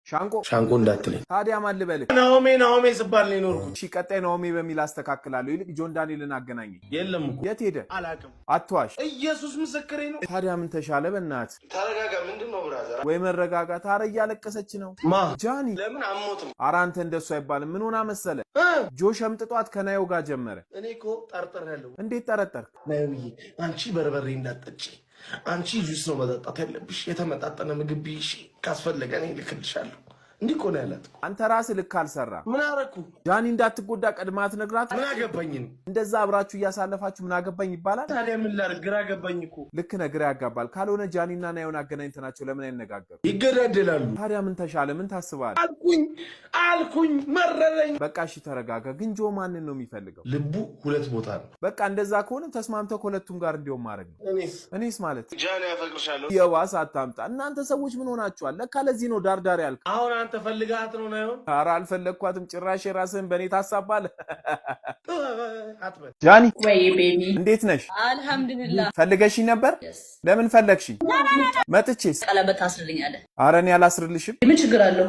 ሻንቆ እንዳትለኝ ታዲያ ማን ልበልህ? ናኦሜ ስባል ነው የኖርኩት። እሺ ቀጣይ ናኦሜ በሚል አስተካክላለሁ። ይልቅ ጆን ዳንኤልን አገናኘኝ። የለም እኮ የት ሄደ? አላውቅም። አትዋሽ። ኢየሱስ ምስክሬ ነው። ታዲያ ምን ተሻለ? በእናትህ ተረጋጋ። ምንድነው ብራዘር? ወይ መረጋጋት። ኧረ እያለቀሰች ነው ጃኒ። ለምን አሞትም? ኧረ አንተ እንደሱ አይባልም። ምን ሆና መሰለ ጆ ሸምጥጧት ከናዮ ጋር ጀመረ። እኔ እኮ ጠርጥሬያለሁ። እንዴት ጠረጠርክ? ናዮዬ አንቺ በርበሬ እንዳትጠጪ፣ አንቺ ጁስ ነው መጠጣት ያለብሽ። የተመጣጠነ ምግብ ብይሽ፣ ካስፈለገ እኔ እልክልሻለሁ። እንዲህ እኮ ነው ያላት። አንተ ራስህ ልክ አልሰራ። ምን አደረኩ? ጃኒ እንዳትጎዳ ቀድማት ነግራት። ምን አገባኝ? እንደዛ አብራችሁ እያሳለፋችሁ ምን አገባኝ ይባላል? ታዲያ ምን ላድርግ? ግራ ገባኝ እኮ። ልክ ነህ፣ ግራ ያጋባል። ካልሆነ ጃኒና ናዮን አገናኝተናቸው ለምን አይነጋገሩ? ይገዳደላሉ። ታዲያ ምን ተሻለ? ምን ታስባለህ? አልኩኝ መረረኝ። በቃ እሺ ተረጋጋ። ግን ጆ ማንን ነው የሚፈልገው? ልቡ ሁለት ቦታ ነው። በቃ እንደዛ ከሆነ ተስማምተው ከሁለቱም ጋር እንዲያውም ማድረግ ነው። እኔስ ማለት ጃኒ ያፈቅርሻለሁ። የዋስ አታምጣ። እናንተ ሰዎች ምን ሆናችኋል? ለካ ለዚህ ነው ዳርዳር ያልክ። አሁን አንተ ፈልጋት ነው ናዮን? ኧረ አልፈለግኳትም ጭራሽ። የራስህን በእኔ ታሳባለህ። አትበል። ጃኒ ወይ ቤቢ እንዴት ነሽ? አልሐምዱሊላህ። ፈልገሽኝ ነበር? ለምን ፈለግሽኝ? መጥቼስ ቀለበት አስርልኛለህ? ኧረ እኔ አላስርልሽም። ምን ችግር አለው?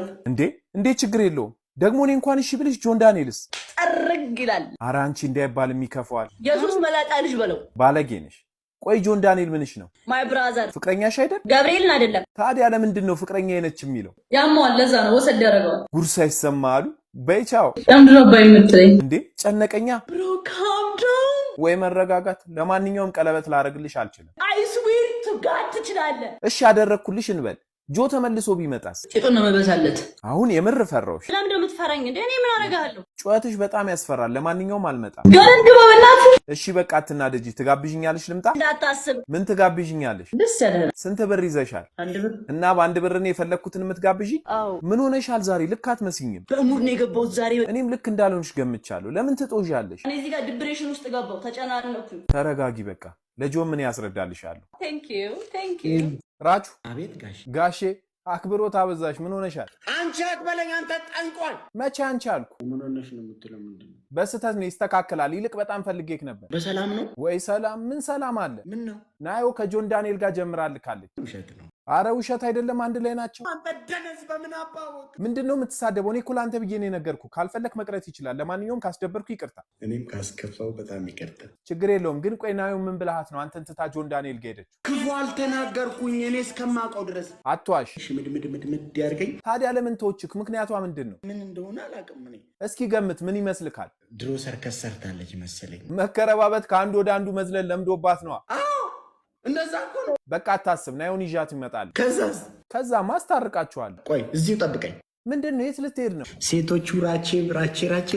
እንዴት ችግር የለውም። ደግሞ እኔ እንኳን እሺ ብልሽ ጆን ዳንኤልስ ጠርግ ይላል። ኧረ አንቺ እንዳይባልም ይከፋዋል። ኢየሱስ መላጣ ልጅ በለው። ባለጌ ነሽ። ቆይ ጆን ዳንኤል ምንሽ ነው? ማይ ብራዘር ፍቅረኛሽ አይደል? ገብርኤልን አይደለም። ታዲያ ለምንድን ነው ፍቅረኛ አይነች የሚለው? ያማዋል፣ ለዛ ነው ወሰድ ያደረገዋል። ጉርሳ ይሰማሉ። በይ ቻው። ለምንድን ነው ባይ የምትለኝ? ጨነቀኛ። ብሮ ካም ዳውን። ወይ መረጋጋት። ለማንኛውም ቀለበት ላረግልሽ አልችልም። አይ ስዌር ቱ ጋድ ትችላለህ። እሺ ያደረኩልሽ እንበል። ጆ ተመልሶ ቢመጣስ? ጤጡን ነው መበሳለት። አሁን የምር ፈራውሽ። ለምን እንደምትፈራኝ እንዴ? እኔ ምን አደርጋለሁ? ጩኸትሽ በጣም ያስፈራል። ለማንኛውም አልመጣም። ገረድ ግባ በእናትህ። እሺ በቃ አትናደጂ። ትጋብዥኛለሽ? ልምጣ? እንዳታስብ። ምን ትጋብዥኛለሽ? ደስ ያለህ። ስንት ብር ይዘሻል? 1 ብር። እና በ1 ብር ነው የፈለኩትን የምትጋብዥኝ? አዎ። ምን ሆነሻል ዛሬ? ልክ አትመስኝም። በሙድ ነው የገባሁት ዛሬ። እኔም ልክ እንዳልሆንሽ ገምቻለሁ። ለምን ትጦዣለሽ? እኔ እዚህ ጋር ዲፕሬሽን ውስጥ ገባሁ። ተጨናነኩኝ። ተረጋጊ በቃ። ለጆ ምን ያስረዳልሻለሁ? ቴንክ ዩ ራቹ። አቤት ጋሼ አክብሮት አበዛሽ። ምን ሆነሻል? አንቺ አትበለኝ። አንተ ጠንቋል። መቼ አንቺ አልኩ? ምን ሆነሽ ነው የምትለው? ምንድነው? በስተት ነው። ይስተካከላል። ይልቅ በጣም ፈልጌክ ነበር። በሰላም ነው ወይ? ሰላም ምን ሰላም አለ? ምን ነው? ናዮ ከጆን ዳንኤል ጋር ጀምራልካለች። ውሸት ነው። አረ ውሸት አይደለም፣ አንድ ላይ ናቸው። አንተ ደነዝ በምን አባወቅ? ምንድነው የምትሳደበው? እኔ እኮ ለአንተ ብዬ ነው የነገርኩህ። ካልፈለክ መቅረት ይችላል። ለማንኛውም ካስደበርኩ ይቅርታ። እኔም ካስከፋው በጣም ይቅርታ። ችግር የለውም። ግን ቆይ ናዮ ምን ብልሃት ነው አንተን ትታ ጆን ዳንኤል ጋር ሄደች? ክፉ አልተናገርኩኝ እኔ እስከማውቀው ድረስ። አትዋሽ። ሽምድምድምድምድ ያርገኝ። ታዲያ ለምን ተወችክ? ምክንያቷ ምንድን ነው? ምን እንደሆነ አላውቅም። እኔ እስኪ ገምት። ምን ይመስልካል? ድሮ ሰርከስ ሰርታለች መሰለኝ። መከረባበት ከአንድ ወደ አንዱ መዝለል ለምዶባት ነዋ። እንደዛ እኮ ነው። በቃ አታስብ። ናዮን ይዣት ይመጣል። ከዛ ማስታርቃቸዋለሁ። ቆይ እዚሁ ጠብቀኝ። ምንድነው? የት ልትሄድ ነው? ሴቶቹ ራቼ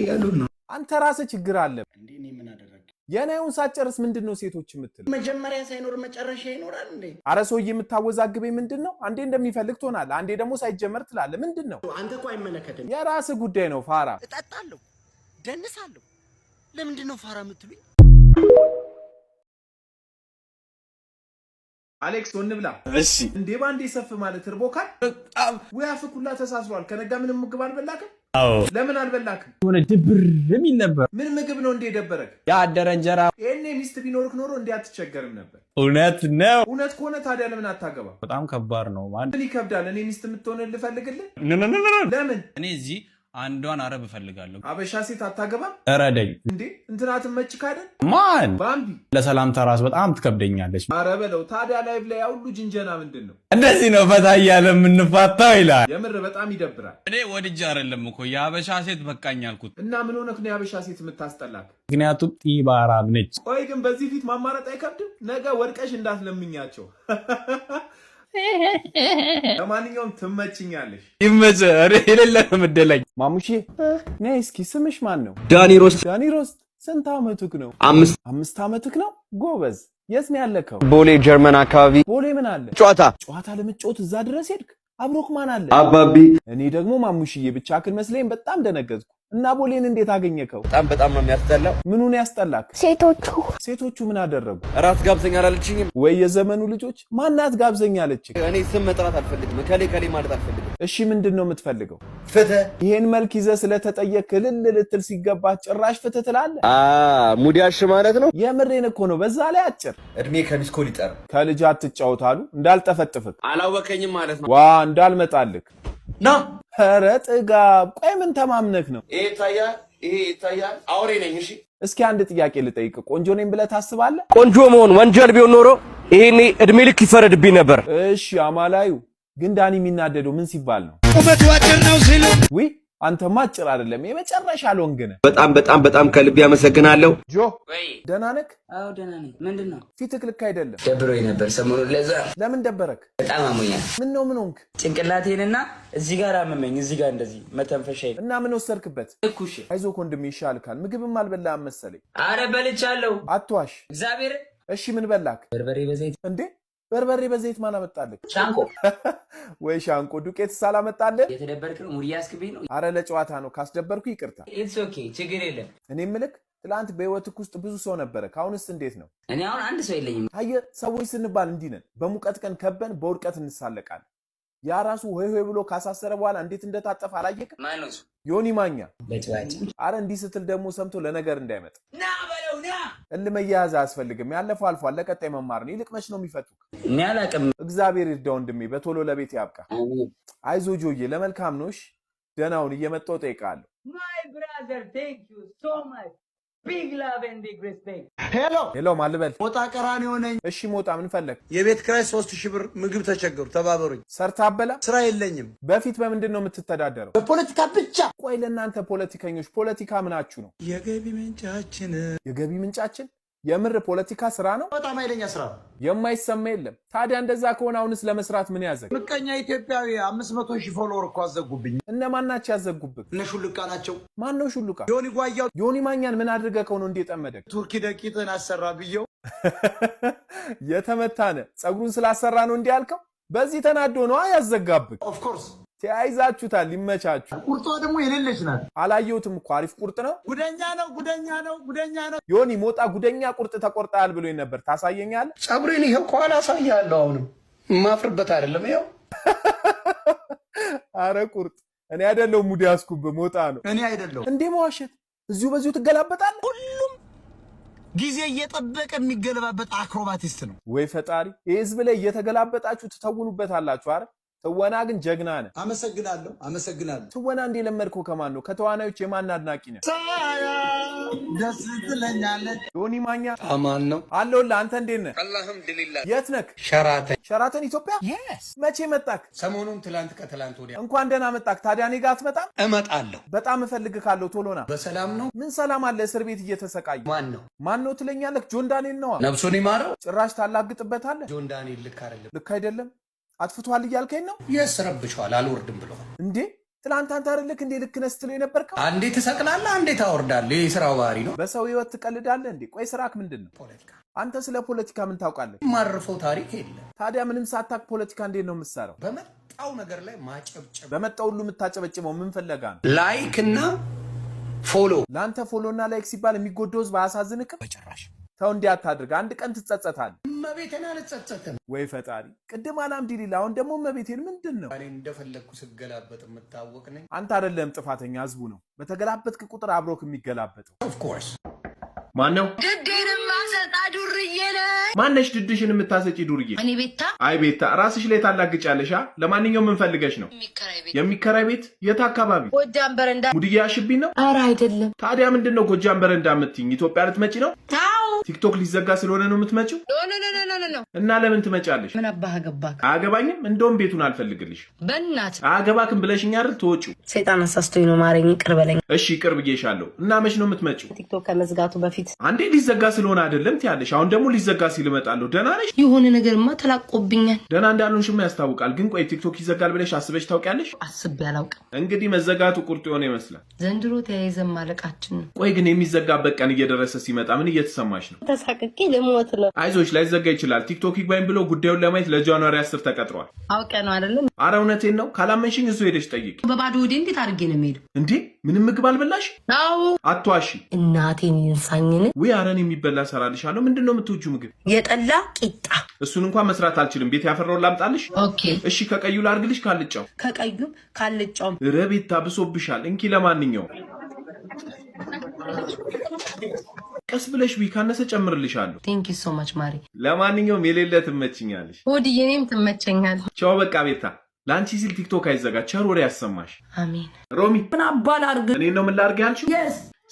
ያሉ ነው። አንተ ራስህ ችግር አለ እንዴ? እኔ ምን አደረግ? የናዮን ሳጨርስ ምንድነው ሴቶች የምትል? መጀመሪያ ሳይኖር መጨረሻ ይኖራል እንዴ? አረ ሰውዬ የምታወዛግበኝ ምንድነው? አንዴ እንደሚፈልግ ትሆናለህ፣ አንዴ ደግሞ ሳይጀመር ትላለህ። ምንድነው? አንተ እኮ አይመለከትም። የራስህ ጉዳይ ነው። ፋራ እጠጣለሁ፣ ደንሳለሁ። ለምንድነው ፋራ የምትሉኝ? አሌክስ ወንብላ። እሺ እንዴ ባንዴ ሰፍ ማለት እርቦካል? በጣም ወይ አፍኩላ ተሳስሯል። ከነጋ ምንም ምግብ አልበላክም? አዎ። ለምን አልበላክም? ሆነ ድብር የሚል ነበር። ምን ምግብ ነው እንዴ ደበረክ? ያደረ እንጀራ። ይሄኔ ሚስት ቢኖርክ ኖሮ እንዴ አትቸገርም ነበር። እውነት ነው። እውነት ከሆነ ታዲያ ለምን አታገባ? በጣም ከባድ ነው። ምን ይከብዳል? እኔ ሚስት የምትሆን ልፈልግልህ? ለምን? እኔ እዚህ አንዷን አረብ እፈልጋለሁ። አበሻ ሴት አታገባም? እረደኝ እንዴ እንትናትን መች ካደን ማን ባምቢ ለሰላምታ ራስ በጣም ትከብደኛለች። አረ በለው ታዲያ ላይቭ ላይ ሁሉ ጅንጀና ምንድን ነው? እንደዚህ ነው ፈታ እያለ የምንፋታው ይላል። የምር በጣም ይደብራል። እኔ ወድጄ አይደለም እኮ የአበሻ ሴት በቃኝ አልኩት። እና ምን ሆነክ ነው የአበሻ ሴት የምታስጠላክ? ምክንያቱም ጢባራም ነች። ቆይ ግን በዚህ ፊት ማማረጥ አይከብድም? ነገ ወድቀሽ እንዳትለምኛቸው። ለማንኛውም ትመችኛለሽ። ይመች የሌለ ምደለኝ። ማሙሼ ነይ እስኪ። ስምሽ ማን ነው? ዳኒ ሮስት። ስንት አመቱክ ነው? 5 አመቱክ ነው? ጎበዝ። የት ነው ያለከው? ቦሌ ጀርመን አካባቢ። ቦሌ ምን አለ? ጨዋታ ለመጫወት እዛ ድረስ ሄድክ? አብሮክ ማን አለ? አባቢ። እኔ ደግሞ ማሙሽዬ ብቻክን መስለኝ በጣም ደነገጥኩ። እና ቦሌን እንዴት አገኘከው? በጣም ነው የሚያስጠላው። ምኑን ያስጠላክ? ሴቶቹ ምን አደረጉ? ራስ ጋብዘኛ አላለችኝም ወይ? የዘመኑ ልጆች ማናት ጋብዘኛ አለችኝ? እኔ ስም መጥራት አልፈልግም። ከሌ ማለት አልፈልግም። እሺ ምንድነው የምትፈልገው? ፍትህ። ይሄን መልክ ይዘህ ስለተጠየቅ እልል ልትል ሲገባ ጭራሽ ፍትህ ትላለህ? ሙዲያሽ ማለት ነው። የምሬን እኮ ነው። በዛ ላይ አጭር እድሜ ከሚስኮል ይጠር። ከልጅ አትጫወታሉ እንዳልጠፈጥፍክ። አላወቀኝም ማለት ነው። ዋ እንዳልመጣልክ ና ኧረ ጥጋብ ቆይ ምን ተማምነክ ነው? ይሄ ይታያል አውሬ ነኝ እሺ እስኪ አንድ ጥያቄ ልጠይቅ ቆንጆ ነኝ ብለህ ታስባለህ? ቆንጆ መሆን ወንጀል ቢሆን ኖሮ ይሄኔ እድሜ ልክ ይፈረድብኝ ነበር። እሺ አማላዩ ግን ዳኒ የሚናደደው ምን ሲባል ነው? ቁመቱ አጭር ነው ሲሉ ወይ አንተማ አጭር አይደለም የመጨረሻ ሎንግ ነህ። በጣም ከልብ ያመሰግናለሁ። ጆ ደህና ነህ? አዎ ደህና ነኝ። ምንድነው? ፊትክ ልክ አይደለም። ደብሮኝ ነበር ሰሞኑን። ለዛ ለምን ደበረክ? በጣም አሞኛል። ምን ሆንክ? ጭንቅላቴንና እዚህ ጋር አመመኝ። እዚህ ጋር እንደዚህ መተንፈሻዬ እና ምን ወሰድክበት? እኩሽ አይዞህ ወንድሜ ይሻልካል። ምግብም አልበላህም መሰለኝ። አረ በልቻለሁ። አትዋሽ። እግዚአብሔር። እሺ ምን በላክ? በርበሬ በዘይት። እንዴ በርበሬ በዘይት ማን አመጣልህ? ሻንቆ ወይ ሻንቆ ዱቄት ሳላመጣልህ? የተደበርክ ነው ሙድ ያስክብኝ ነው። አረ ለጨዋታ ነው ካስደበርኩ ይቅርታ። ኢትስ ኦኬ ችግር የለም። እኔ ምልክ ትላንት በህይወትክ ውስጥ ብዙ ሰው ነበረ። ካሁንስ እንዴት ነው? እኔ አሁን አንድ ሰው የለኝም። አየህ ሰዎች ስንባል እንዲህ ነን። በሙቀት ቀን ከበን በውድቀት እንሳለቃለን። ያ ራሱ ሆይ ሆይ ብሎ ካሳሰረ በኋላ እንዴት እንደታጠፈ አላየክም? ማን ነው እሱ? ዮኒ ማኛ። በጭዋጭ አረ እንዲህ ስትል ደግሞ ሰምቶ ለነገር እንዳይመጣ ና በለው ና። እልመያዝ አያስፈልግም። ያለፈው አልፏል። ለቀጣይ መማር ነው። ይልቅ መች ነው የሚፈቱክ? እኔ አላውቅም። እግዚአብሔር ይርዳው ወንድሜ፣ በቶሎ ለቤት ያብቃ። አይዞ ጆዬ፣ ለመልካም ነው። እሺ ደህናውን እየመጣሁ እጠይቅሃለሁ። My brother, thank you so much. Big love and big respect. ሄሎ ማልበል ሞጣ ቀራኒ ሆነኝ። እሺ ሞጣ ምን ፈለግ? የቤት ክራይ 3000 ብር ምግብ ተቸገሩ ተባበሩኝ። ሰርታ አበላ ስራ የለኝም። በፊት በምንድን ነው የምትተዳደረው? በፖለቲካ ብቻ። ቆይ ለእናንተ ፖለቲከኞች ፖለቲካ ምናችሁ ነው? የገቢ ምንጫችን የምር ፖለቲካ ስራ ነው። በጣም ኃይለኛ ስራ ነው። የማይሰማ የለም። ታዲያ እንደዛ ከሆነ አሁንስ ለመስራት ምን ያዘግ? ምቀኛ ኢትዮጵያዊ 500,000 ፎሎወር እኮ አዘጉብኝ። እነማን ናቸው ያዘጉብህ? እነ ሹልቃ ናቸው። ማን ነው ሹልቃ? ዮኒ ጓያው። ዮኒ ማኛን ምን አድርገህ ከሆነ እንዴ ጠመደክ? ቱርኪ ደቂጥን አሰራ ብየው የተመታነ ጸጉሩን ስላሰራ ነው እንዴ ያልከው? በዚህ ተናዶ ነው ያዘጋብህ። ኦፍ ኮርስ ተያይዛችሁታል። ሊመቻችሁ። ቁርጧ ደግሞ የሌለች ናት። አላየሁትም እኮ አሪፍ ቁርጥ ነው። ጉደኛ ነው። ዮኒ ሞጣ ጉደኛ ቁርጥ ተቆርጣል ብሎኝ ነበር። ታሳየኛለህ? ጸጉሬን ይሄው ከኋላ አሳያለሁ። አሁንም ማፍርበት አይደለም ይሄው። አረ ቁርጥ እኔ አይደለሁም ሙድ ያስኩብህ ሞጣ ነው። እኔ አይደለሁም እንዴ መዋሸት። እዚሁ በዚሁ ትገላበጣለህ። ሁሉም ጊዜ እየጠበቀ የሚገለባበት አክሮባቲስት ነው። ወይ ፈጣሪ! የህዝብ ላይ እየተገላበጣችሁ ትተውኑበታላችሁ። አረ ትወና ግን ጀግና ነህ። አመሰግናለሁ። ትወና እንደ ለመድከው ከማን ነው? ከተዋናዮች የማን አድናቂ ነህ? ደስ ትለኛለህ። ዮኒ ማኛ አማን ነው አለሁልህ። አንተ እንዴት ነህ? አልሐምዱሊላህ። የት ነህ? ሸራተን ኢትዮጵያ። መቼ መጣክ? ሰሞኑን ከትላንት ወዲያ። እንኳን ደህና መጣክ። ታዲያ እኔ ጋር አትመጣም? እመጣለሁ። በጣም እፈልግሃለሁ። ቶሎ ና። በሰላም ነው? ምን ሰላም አለ? እስር ቤት እየተሰቃየ። ማን ነው ትለኛለህ? ጆን ዳንኤል ነዋ። ነብሱን ይማረው። ጭራሽ ታላግጥበታለህ። ጆን ዳንኤል ልክ አይደለም። አጥፍቷል እያልከኝ ነው? የስረብቻል አልወርድም ብሎ እንዴ? ትላንት አንተ አይደልክ እንዴ ልክ ነህ ስትለው የነበርከው? አንዴ ትሰቅላለህ፣ አንዴ ታወርዳለህ። የሥራው ባህሪ ነው። በሰው ህይወት ትቀልዳለህ እንዴ? ቆይ ስራክ ምንድነው? ፖለቲካ። አንተ ስለ ፖለቲካ ምን ታውቃለህ? ማርፈው ታሪክ የለም። ታዲያ ምንም ሳታክ ፖለቲካ እንዴት ነው የምትሰራው? በመጣው ነገር ላይ ማጨብጨብ። በመጣው ሁሉ የምታጨበጭበው ምን ፈለጋ ነው? ላይክ እና ፎሎ። ለአንተ ፎሎ እና ላይክ ሲባል የሚጎዳው ህዝብ አያሳዝንክም? በጭራሽ። ተው እንዲህ አታድርግ። አንድ ቀን ትጸጸታለህ። መቤቴን አልጸጸትም። ወይ ፈጣሪ! ቅድም አልሐምዱሊላህ፣ አሁን ደግሞ መቤቴን ምንድን ነው? እኔ እንደፈለግኩ ስገላበጥ የምታወቅ ነኝ። አንተ አይደለም ጥፋተኛ፣ ህዝቡ ነው። በተገላበጥክ ቁጥር አብሮክ የሚገላበጠው። ኦፍ ኮርስ። ማን ነው? ድድንም ማሰጣ ዱርዬ ነኝ። ማነሽ ድድሽን የምታሰጪ ዱርዬ? እኔ ቤታ። አይ ቤታ ራስሽ ላይ ታላግጫለሽ። ለማንኛውም ምን ፈልገሽ ነው? የሚከራይ ቤት። የት አካባቢ? ጎጃም በረንዳ። ሙድያ አሽብኝ ነው? ኧረ አይደለም። ታዲያ ምንድነው ጎጃም በረንዳ የምትይኝ? ኢትዮጵያ ልትመጪ ነው? አዎ። ቲክቶክ ሊዘጋ ስለሆነ ነው የምትመጪው? ኖ። እና ለምን ትመጫለሽ? ምን አባህ ገባክ? አያገባኝም። እንደውም ቤቱን አልፈልግልሽ። በእናት አያገባክም ብለሽኝ አይደል ተወጪው? ሰይጣን አሳስቶኝ ነው። ማረኝ፣ ይቅር በለኝ። እሺ ይቅር ብዬሻለሁ። እና መች ነው የምትመጪው? ቲክቶክ ከመዝጋቱ በፊት። አንዴ ሊዘጋ ስለሆነ አይደለም ትያለሽ። አሁን ደግሞ ሊዘጋ ሲል እመጣለሁ። ደህና ነሽ? የሆነ ነገርማ ተላቆብኛል። ደህና እንዳልሆንሽማ ያስታውቃል። ግን ቆይ ቲክቶክ ይዘጋል ብለሽ አስበሽ ታውቂያለሽ? አስቤ አላውቅም። እንግዲህ መዘጋቱ ቁርጥ የሆነ ይመስላል። ዘንድሮ ተያይዘን ማለቃችን ነው። ቆይ ግን የሚዘጋበት ቀን እየደረሰ ሲመጣ ምን እየተሰማሽ ነው? ተሳቅቄ ልሞት ነው። አይዞሽ ላይዘጋ ይችላል። ቲክቶክ ይግባኝ ብሎ ጉዳዩን ለማየት ለጃንዋሪ 10 ተቀጥሯል። አውቄ ነው አይደለም? አረ እውነቴን ነው። ካላመንሽኝ እሱ ሄደሽ ጠይቅ። በባዶ ወዴ እንዴት አድርጌ ነው የምሄደው? እንዴ ምንም ምግብ አልበላሽ? አዎ። አትዋሺ። እናቴን ይንሳኝን። ወይ አረን የሚበላ ሰራልሻለሁ። ምንድነው የምትወጂው ምግብ? የጠላ ቂጣ። እሱን እንኳን መስራት አልችልም። ቤት ያፈራውን ላምጣልሽ? ኦኬ። እሺ ከቀዩ ላርግልሽ ካልጫው? ከቀዩም ካልጫውም። ረቤት ታብሶብሻል። እንኪ ለማንኛውም ቀስ ብለሽ ቢ ካነሰ ጨምርልሻለሁ። ቴንክ ዩ ሶ ማች ማሪ። ለማንኛውም የሌለ ትመችኛለሽ። ወዲዬ እኔም ትመቸኛለሽ። ቻው በቃ ቤታ ላንቺ ሲል ቲክቶክ አይዘጋ ቸር ወሬ ያሰማሽ። አሜን። ሮሚ ምን አባል አርግ እኔ ነው ምን ላርግ ያልሽው?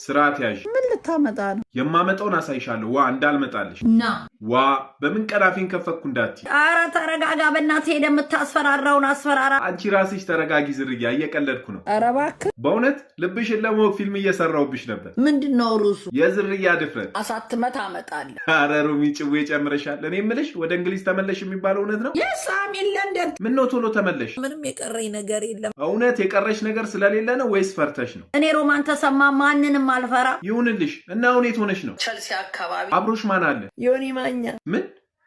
ስርዓት ያዥ። ምን ልታመጣ ነው? የማመጣውን አሳይሻለሁ። ዋ እንዳልመጣልሽ ና ዋ በምን ቀዳፊን ከፈኩ እንዳትይ። ኧረ ተረጋጋ በእናትህ። ሄደህ የምታስፈራራውን አስፈራራ። አንቺ ራስሽ ተረጋጊ ዝርያ፣ እየቀለድኩ ነው። ኧረ እባክህ በእውነት ልብሽን ለማወቅ ፊልም እየሰራሁብሽ ነበር። ምንድነው ርዕሱ? የዝርያ ድፍረት። አሳትመህ ታመጣለህ። ኧረ ሮሚ ጭዌ ጨምረሻል። እኔ የምልሽ ወደ እንግሊዝ ተመለሽ የሚባለው እውነት ነው? የሳሚን ለንደን። ምን ነው ቶሎ ተመለሽ? ምንም የቀረኝ ነገር የለም። እውነት የቀረሽ ነገር ስለሌለ ነው ወይስ ፈርተሽ ነው? እኔ ሮማን ተሰማ ማንንም አልፈራ። ይሁንልሽ እና አሁን የት ሆነሽ ነው? ቸልሲ አካባቢ። አብሮሽ ማን አለ? ዮኒ ማኛ። ምን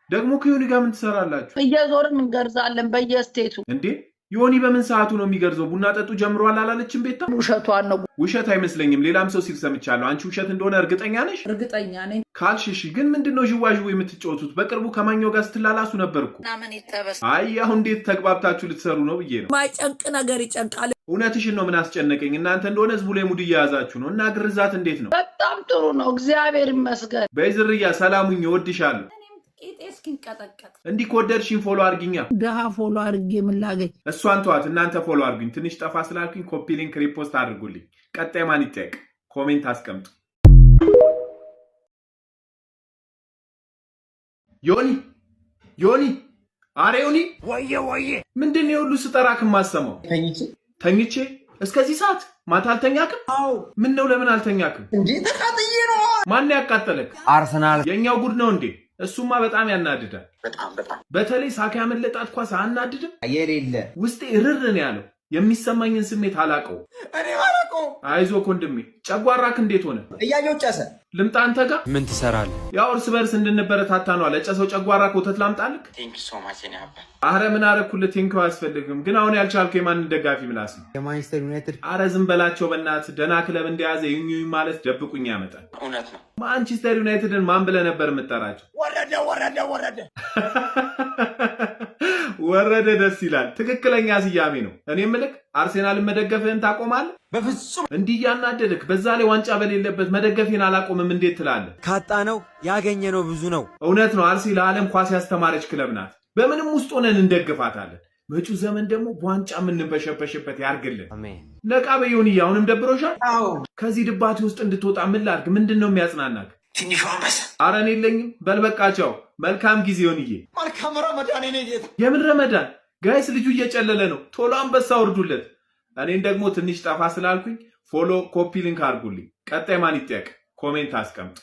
ደግሞ ከዮኒ ጋር ምን ትሰራላችሁ? እየዞርን እንገርዛለን በየስቴቱ። እንዴ ዮኒ በምን ሰዓቱ ነው የሚገርዘው? ቡና ጠጡ ጀምሯል አላለችም ቤታ? ውሸቷን ነው። ውሸት አይመስለኝም። ሌላም ሰው ሲል ሰምቻለሁ። አንቺ ውሸት እንደሆነ እርግጠኛ ነሽ? እርግጠኛ ነኝ። ካልሽሽ ግን ምንድነው ዥዋዥው የምትጫወቱት? በቅርቡ ከማኛው ጋር ስትላላሱ ነበርኩ። ምን ይጠበስ? አይ አሁን እንዴት ተግባብታችሁ ልትሰሩ ነው ብዬ ነው። ማይጨንቅ ነገር ይጨንቃል። እውነትሽን ነው። ምን አስጨነቀኝ? እናንተ እንደሆነ ህዝቡ ላይ ሙድ እየያዛችሁ ነው። እና ግርዛት እንዴት ነው? በጣም ጥሩ ነው፣ እግዚአብሔር ይመስገን። በዝርያ ሰላሙኝ፣ እወድሻለሁ። ቄጤ እስኪንቀጠቀጥ። እንዲህ ከወደድሽኝ ፎሎ አድርጊኛ። ደሃ ፎሎ አድርጌ ምን ላገኝ? እሷን ተዋት፣ እናንተ ፎሎ አድርጉኝ። ትንሽ ጠፋ ስላልኩኝ ኮፒ ሊንክ ሪፖስት አድርጉልኝ። ቀጣይ ማን ይጠየቅ? ኮሜንት አስቀምጡ። ዮኒ ዮኒ፣ አሬ ዮኒ፣ ወየ ምንድን ነው ሁሉ ስጠራክ ማሰማው? ተኝቼ እስከዚህ ሰዓት ማታ አልተኛክም? አዎ። ምን ነው ለምን አልተኛክም? እንዴ ተቃጥዬ ነው። ማን ያቃጠለክ? አርሰናል የኛው ጉድ ነው እንዴ? እሱማ በጣም ያናድዳል። በተለይ ሳካ ያመለጣት ኳስ አናድድም? የሌለ ውስጤ ርር ነው ያለው። የሚሰማኝን ስሜት አላቀው። እኔ ማራቀው። አይዞህ ወንድሜ። ጨጓራክ እንዴት ሆነ? እያየው ጨሰ። ልምጣ አንተ ጋር? ምን ትሰራለህ? ያው እርስ በርስ እንድንበረታታ ነው አለ። ጨሰው ጨጓራ ኮተት ላምጣልክ? አረ ምን አረኩልህ? ቴንኪው አያስፈልግም። ግን አሁን ያልቻልከው የማንን ደጋፊ ምላስ ነው? የማንቸስተር ዩናይትድ። አረ ዝም በላቸው በእናትህ። ደህና ክለብ እንደያዘ ይኙኝ ማለት ደብቁኝ ያመጣል። እውነት ነው። ማንቸስተር ዩናይትድን ማን ብለህ ነበር የምጠራቸው? ወረደ ወረደ። ደስ ይላል። ትክክለኛ ስያሜ ነው። እኔ ምልክ አርሴናልን መደገፍህን ታቆማለህ? በፍጹም። እንዲህ ያናደድክ በዛ ላይ ዋንጫ በሌለበት መደገፌን አላቆምም እንዴት ትላለህ? ካጣነው ያገኘነው ብዙ ነው። እውነት ነው። አርሲ ለዓለም ኳስ ያስተማረች ክለብ ናት። በምንም ውስጥ ሆነን እንደግፋታለን። መጪው ዘመን ደግሞ በዋንጫ የምንበሸበሽበት ያርግልን። አሜን። ነቃ በዮኒ፣ አሁንም ደብሮሻል? አዎ። ከዚህ ድባቴ ውስጥ እንድትወጣ ምን ላድርግ? ምንድን ነው የሚያጽናናክ? ትንሿ አንበሳ። አረ እኔ የለኝም። በልበቃቸው። መልካም ጊዜ ዮኒዬ። መልካም ረመዳን። እኔ ጌታ። የምን ረመዳን ጋይስ? ልጁ እየጨለለ ነው። ቶሎ አንበሳ ወርዱለት። እኔን ደግሞ ትንሽ ጠፋ ስላልኩኝ ፎሎ ኮፒ ሊንክ አድርጉልኝ። ቀጣይ ማን ይጠየቅ? ኮሜንት አስቀምጥ።